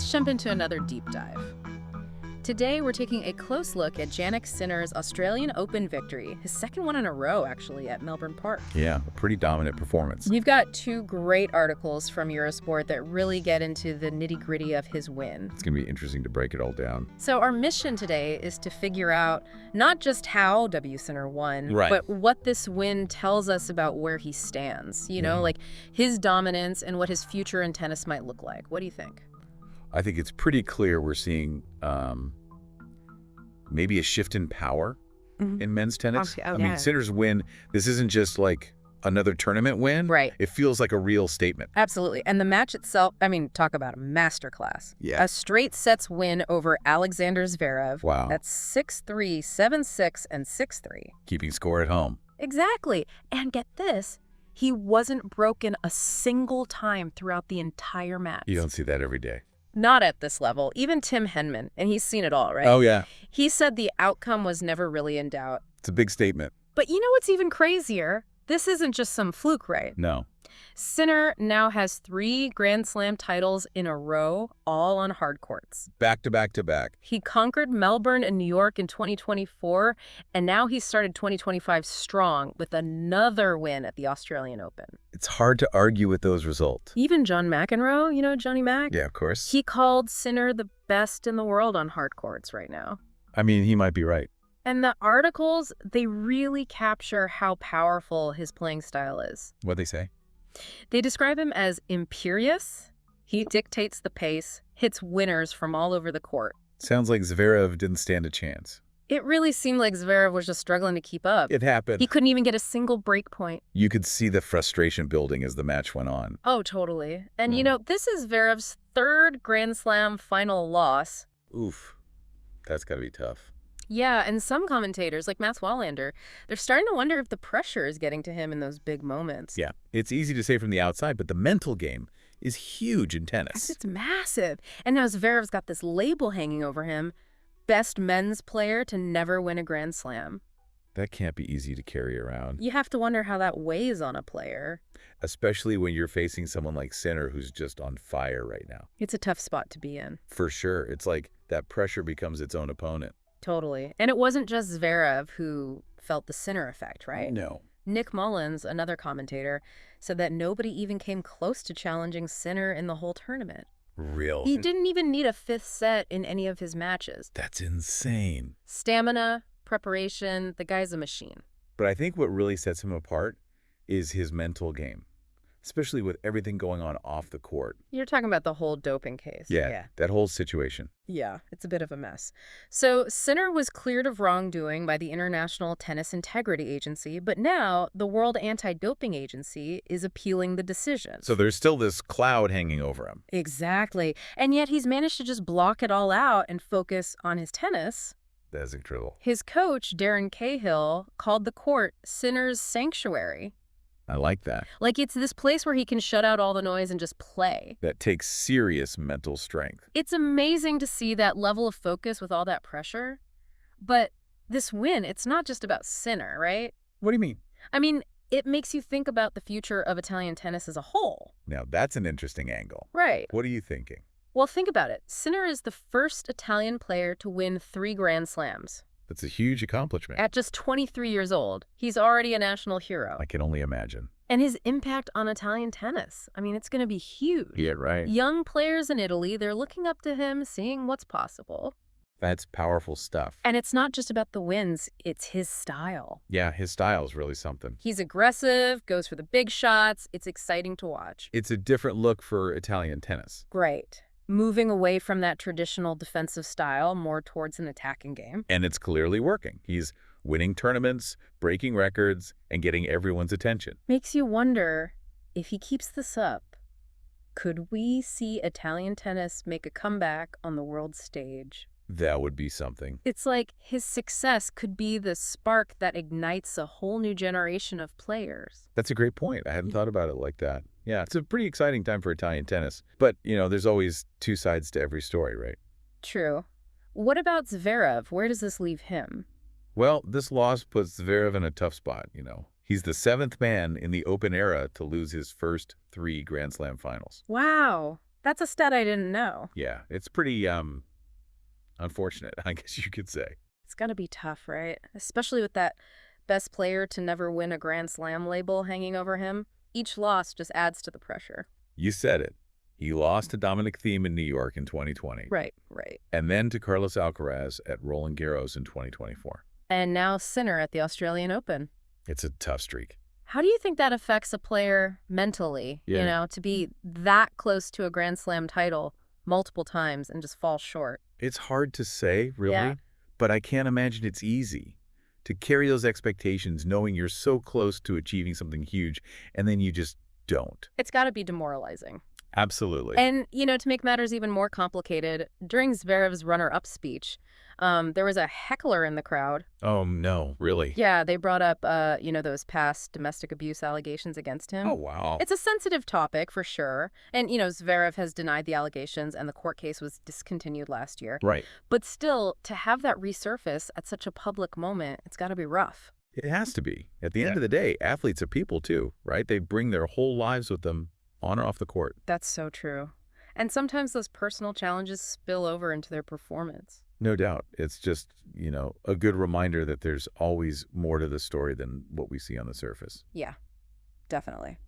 let's jump into another deep dive. Today, we're taking a close look at Jannik Sinner's Australian Open victory, his second one in a row, actually, at Melbourne Park. Yeah, a pretty dominant performance. You've got two great articles from Eurosport that really get into the nitty-gritty of his win. It's going to be interesting to break it all down. So our mission today is to figure out not just how W. Sinner won, Right. but what this win tells us about where he stands. You know, like his dominance and what his future in tennis might look like. What do you think? I think it's pretty clear we're seeing maybe a shift in power in men's tennis. I mean, Sinner's win, this isn't just like another tournament win. Right. It feels like a real statement. Absolutely. And the match itself, I mean, talk about a masterclass. Yeah. A straight sets win over Alexander Zverev. Wow. That's 6-3, 7-6, and 6-3. Keeping score at home. Exactly. And get this, he wasn't broken a single time throughout the entire match. You don't see that every day. Not at this level. Even Tim Henman, and he's seen it all, right? Oh, yeah. He said the outcome was never really in doubt. It's a big statement. But you know what's even crazier? This isn't just some fluke, right? No. Sinner now has 3 Grand Slam titles in a row, all on hard courts. Back to back to back. He conquered Melbourne and New York in 2024, and now he started 2025 strong with another win at the Australian Open. It's hard to argue with those results. Even John McEnroe, you know Johnny Mac? Yeah, of course. He called Sinner the best in the world on hard courts right now. I mean, he might be right. And the articles, they really capture how powerful his playing style is. What'd they say? They describe him as imperious. He dictates the pace, hits winners from all over the court. Sounds like Zverev didn't stand a chance. It really seemed like Zverev was just struggling to keep up. It happened. He couldn't even get a single break point. You could see the frustration building as the match went on. Oh, totally. And you know, this is Zverev's 3rd Grand Slam final loss. Oof. That's got to be tough. Yeah, and some commentators, like Mats Wallander, they're starting to wonder if the pressure is getting to him in those big moments. Yeah, it's easy to say from the outside, but the mental game is huge in tennis. It's massive. And now Zverev's got this label hanging over him, best men's player to never win a Grand Slam. That can't be easy to carry around. You have to wonder how that weighs on a player. Especially when you're facing someone like Sinner who's just on fire right now. It's a tough spot to be in. For sure. It's like that pressure becomes its own opponent. Totally. And it wasn't just Zverev who felt the Sinner effect, right? No. Nick Mullins, another commentator, said that nobody even came close to challenging Sinner in the whole tournament. Real. He didn't even need a 5th set in any of his matches. That's insane. Stamina, preparation, the guy's a machine. But I think what really sets him apart is his mental game, especially with everything going on off the court. You're talking about the whole doping case. Yeah, that whole situation. Yeah, it's a bit of a mess. So Sinner was cleared of wrongdoing by the International Tennis Integrity Agency, but now the World Anti-Doping Agency is appealing the decision. So there's still this cloud hanging over him. Exactly. And yet he's managed to just block it all out and focus on his tennis. That's incredible. His coach, Darren Cahill, called the court Sinner's sanctuary. I like that. Like it's this place where he can shut out all the noise and just play. That takes serious mental strength. It's amazing to see that level of focus with all that pressure. But this win, it's not just about Sinner, right? What do you mean? I mean, it makes you think about the future of Italian tennis as a whole. Now, that's an interesting angle. Right. What are you thinking? Well, think about it. Sinner is the first Italian player to win 3 Grand Slams. That's a huge accomplishment. At just 23 years old, he's already a national hero. I can only imagine. And his impact on Italian tennis, I mean, it's going to be huge. Yeah, right. Young players in Italy, they're looking up to him, seeing what's possible. That's powerful stuff. And it's not just about the wins, it's his style. Yeah, his style is really something. He's aggressive, goes for the big shots. It's exciting to watch. It's a different look for Italian tennis. Great. Moving away from that traditional defensive style, more towards an attacking game. And it's clearly working. He's winning tournaments, breaking records, and getting everyone's attention. Makes you wonder, if he keeps this up, could we see Italian tennis make a comeback on the world stage? That would be something. It's like his success could be the spark that ignites a whole new generation of players. That's a great point. I hadn't thought about it like that. Yeah, it's a pretty exciting time for Italian tennis. But, you know, there's always 2 sides to every story, right? True. What about Zverev? Where does this leave him? Well, this loss puts Zverev in a tough spot, you know. He's the 7th man in the Open era to lose his first 3 Grand Slam finals. Wow. That's a stat I didn't know. Yeah, it's pretty unfortunate, I guess you could say. It's gotta be tough, right? Especially with that best player to never win a Grand Slam label hanging over him. Each loss just adds to the pressure. You said it. He lost to Dominic Thiem in New York in 2020, Right, right. and then to Carlos Alcaraz at Roland Garros in 2024. And now Sinner at the Australian Open. It's a tough streak. How do you think that affects a player mentally, Yeah. to be that close to a Grand Slam title multiple times and just fall short? It's hard to say, really, Yeah. but I can't imagine it's easy to carry those expectations knowing you're so close to achieving something huge, and then you just don't. It's got to be demoralizing. Absolutely. And, to make matters even more complicated, during Zverev's runner-up speech, there was a heckler in the crowd. Oh, no, really? Yeah, they brought up, those past domestic abuse allegations against him. Oh, wow. It's a sensitive topic, for sure. And, Zverev has denied the allegations, and the court case was discontinued last year. Right. But still, to have that resurface at such a public moment, it's got to be rough. It has to be. At the end of the day, athletes are people too, right? They bring their whole lives with them on or off the court. That's so true. And sometimes those personal challenges spill over into their performance. No doubt. It's just, a good reminder that there's always more to the story than what we see on the surface. Yeah, definitely.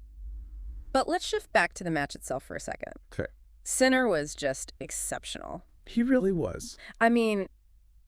But let's shift back to the match itself for a second. Okay. Sinner was just exceptional. He really was. I mean,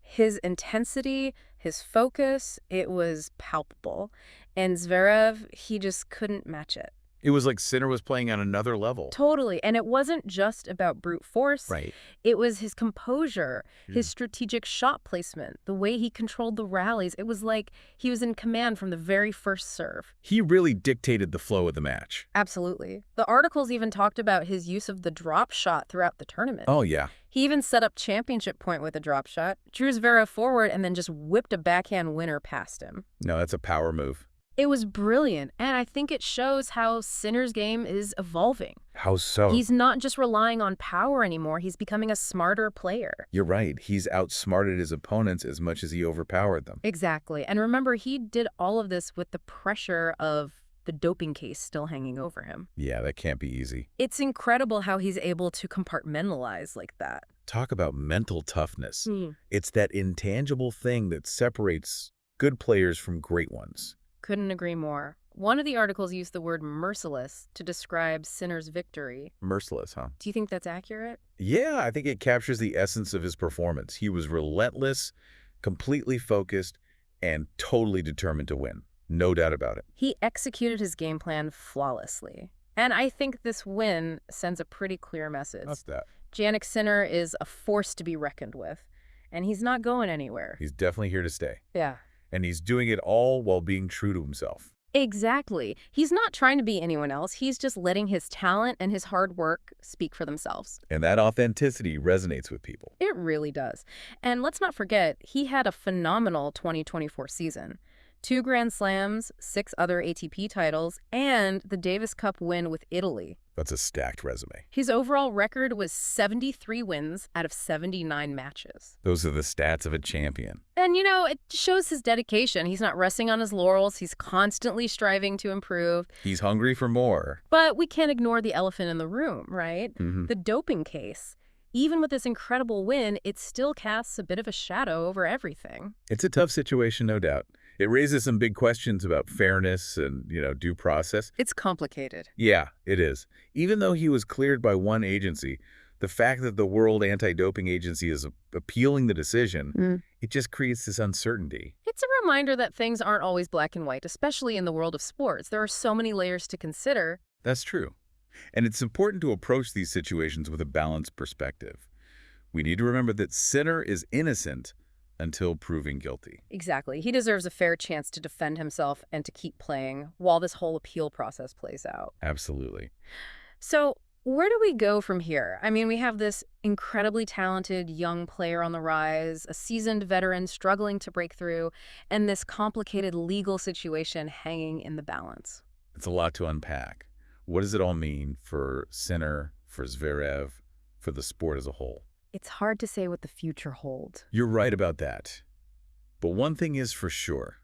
his intensity, his focus, it was palpable. And Zverev, he just couldn't match it. It was like Sinner was playing on another level. Totally. And it wasn't just about brute force. Right. It was his composure, his Mm. strategic shot placement, the way he controlled the rallies. It was like he was in command from the very first serve. He really dictated the flow of the match. Absolutely. The articles even talked about his use of the drop shot throughout the tournament. Oh, yeah. He even set up championship point with a drop shot, drew Zverev forward, and then just whipped a backhand winner past him. No, that's a power move. It was brilliant, and I think it shows how Sinner's game is evolving. How so? He's not just relying on power anymore. He's becoming a smarter player. You're right. He's outsmarted his opponents as much as he overpowered them. Exactly. And remember, he did all of this with the pressure of the doping case still hanging over him. Yeah, that can't be easy. It's incredible how he's able to compartmentalize like that. Talk about mental toughness. It's that intangible thing that separates good players from great ones. Couldn't agree more. One of the articles used the word merciless to describe Sinner's victory. Merciless, huh? Do you think that's accurate? Yeah, I think it captures the essence of his performance. He was relentless, completely focused, and totally determined to win. No doubt about it. He executed his game plan flawlessly. And I think this win sends a pretty clear message. That's that. Jannik Sinner is a force to be reckoned with, and he's not going anywhere. He's definitely here to stay. Yeah. And he's doing it all while being true to himself. Exactly. He's not trying to be anyone else. He's just letting his talent and his hard work speak for themselves. And that authenticity resonates with people. It really does. And let's not forget, he had a phenomenal 2024 season. 2 Grand Slams, 6 other ATP titles, and the Davis Cup win with Italy. That's a stacked resume. His overall record was 73 wins out of 79 matches. Those are the stats of a champion. And, it shows his dedication. He's not resting on his laurels. He's constantly striving to improve. He's hungry for more. But we can't ignore the elephant in the room, right? Mm-hmm. The doping case. Even with this incredible win, it still casts a bit of a shadow over everything. It's a tough situation, no doubt. It raises some big questions about fairness and, due process. It's complicated. Yeah, it is. Even though he was cleared by one agency, the fact that the World Anti-Doping Agency is appealing the decision, it just creates this uncertainty. It's a reminder that things aren't always black and white, especially in the world of sports. There are so many layers to consider. That's true. And it's important to approach these situations with a balanced perspective. We need to remember that Sinner is innocent until proven guilty. Exactly. He deserves a fair chance to defend himself and to keep playing while this whole appeal process plays out. Absolutely. So where do we go from here? I mean, we have this incredibly talented young player on the rise, a seasoned veteran struggling to break through, and this complicated legal situation hanging in the balance. It's a lot to unpack. What does it all mean for Sinner, for Zverev, for the sport as a whole? It's hard to say what the future holds. You're right about that. But one thing is for sure.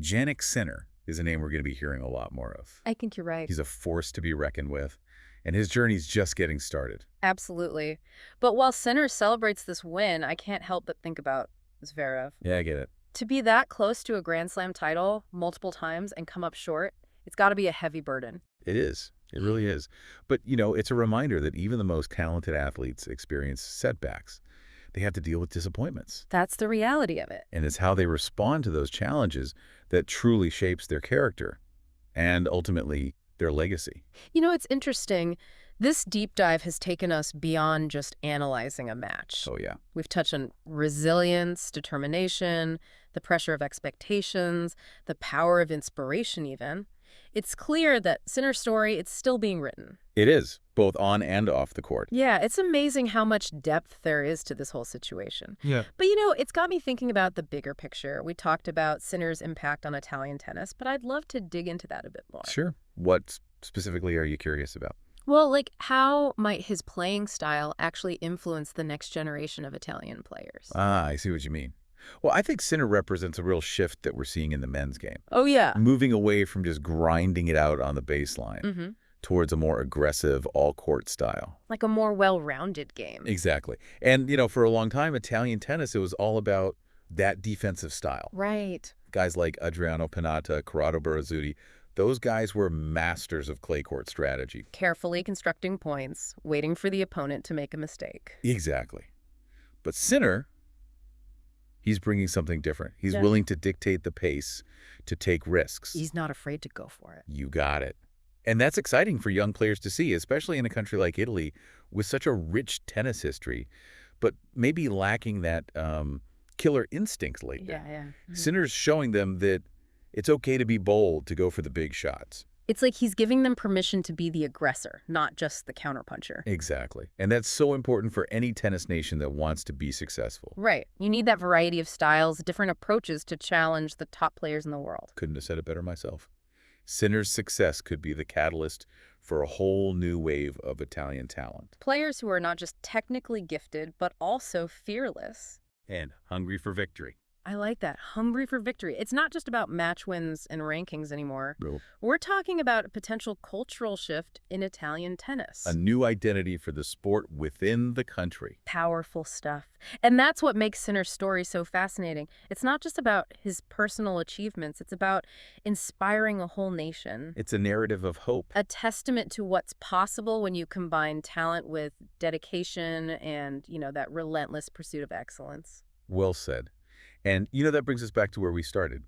Jannik Sinner is a name we're going to be hearing a lot more of. I think you're right. He's a force to be reckoned with, and his journey's just getting started. Absolutely. But while Sinner celebrates this win, I can't help but think about Zverev. Yeah, I get it. To be that close to a Grand Slam title multiple times and come up short, it's got to be a heavy burden. It is. It really is. But, you know, it's a reminder that even the most talented athletes experience setbacks. They have to deal with disappointments. That's the reality of it. And it's how they respond to those challenges that truly shapes their character and ultimately their legacy. You know, it's interesting. This deep dive has taken us beyond just analyzing a match. Oh, yeah. We've touched on resilience, determination, the pressure of expectations, the power of inspiration even. It's clear that Sinner's story, it's still being written. It is, both on and off the court. Yeah, it's amazing how much depth there is to this whole situation. Yeah. But you know, it's got me thinking about the bigger picture. We talked about Sinner's impact on Italian tennis, but I'd love to dig into that a bit more. Sure. What specifically are you curious about? Well, like, how might his playing style actually influence the next generation of Italian players? Ah, I see what you mean. Well, I think Sinner represents a real shift that we're seeing in the men's game. Oh, yeah. Moving away from just grinding it out on the baseline towards a more aggressive all-court style. Like a more well-rounded game. Exactly. And, you know, for a long time, Italian tennis, it was all about that defensive style. Right. Guys like Adriano Panatta, Corrado Barazzuti, those guys were masters of clay court strategy. Carefully constructing points, waiting for the opponent to make a mistake. Exactly. But Sinner, he's bringing something different. He's Yeah. willing to dictate the pace, to take risks. He's not afraid to go for it. You got it. And that's exciting for young players to see, especially in a country like Italy with such a rich tennis history, but maybe lacking that killer instinct lately. Yeah. Sinner's showing them that it's okay to be bold, to go for the big shots. It's like he's giving them permission to be the aggressor, not just the counterpuncher. Exactly. And that's so important for any tennis nation that wants to be successful. Right. You need that variety of styles, different approaches to challenge the top players in the world. Couldn't have said it better myself. Sinner's success could be the catalyst for a whole new wave of Italian talent. Players who are not just technically gifted, but also fearless. And hungry for victory. I like that. Hungry for victory. It's not just about match wins and rankings anymore. No. We're talking about a potential cultural shift in Italian tennis. A new identity for the sport within the country. Powerful stuff. And that's what makes Sinner's story so fascinating. It's not just about his personal achievements. It's about inspiring a whole nation. It's a narrative of hope. A testament to what's possible when you combine talent with dedication and, you know, that relentless pursuit of excellence. Well said. And, you know, that brings us back to where we started.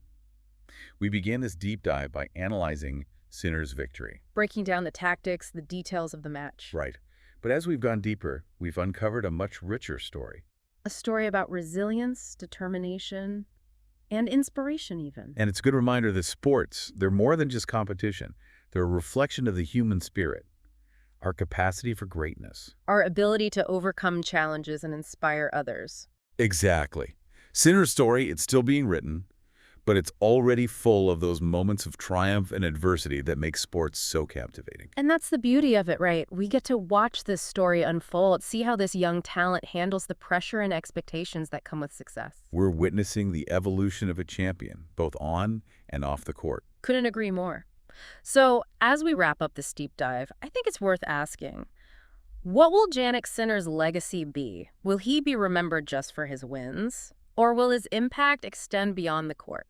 We began this deep dive by analyzing Sinner's victory. Breaking down the tactics, the details of the match. Right. But as we've gone deeper, we've uncovered a much richer story. A story about resilience, determination, and inspiration even. And it's a good reminder that sports, they're more than just competition. They're a reflection of the human spirit, our capacity for greatness. Our ability to overcome challenges and inspire others. Exactly. Sinner's story, it's still being written, but it's already full of those moments of triumph and adversity that make sports so captivating. And that's the beauty of it, right? We get to watch this story unfold, see how this young talent handles the pressure and expectations that come with success. We're witnessing the evolution of a champion, both on and off the court. Couldn't agree more. So, as we wrap up this deep dive, I think it's worth asking, what will Jannik Sinner's legacy be? Will he be remembered just for his wins? Or will his impact extend beyond the court,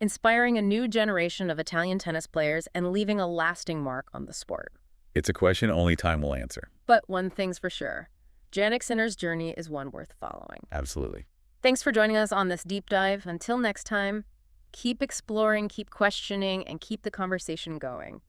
inspiring a new generation of Italian tennis players and leaving a lasting mark on the sport? It's a question only time will answer. But one thing's for sure, Jannik Sinner's journey is one worth following. Absolutely. Thanks for joining us on this deep dive. Until next time, keep exploring, keep questioning, and keep the conversation going.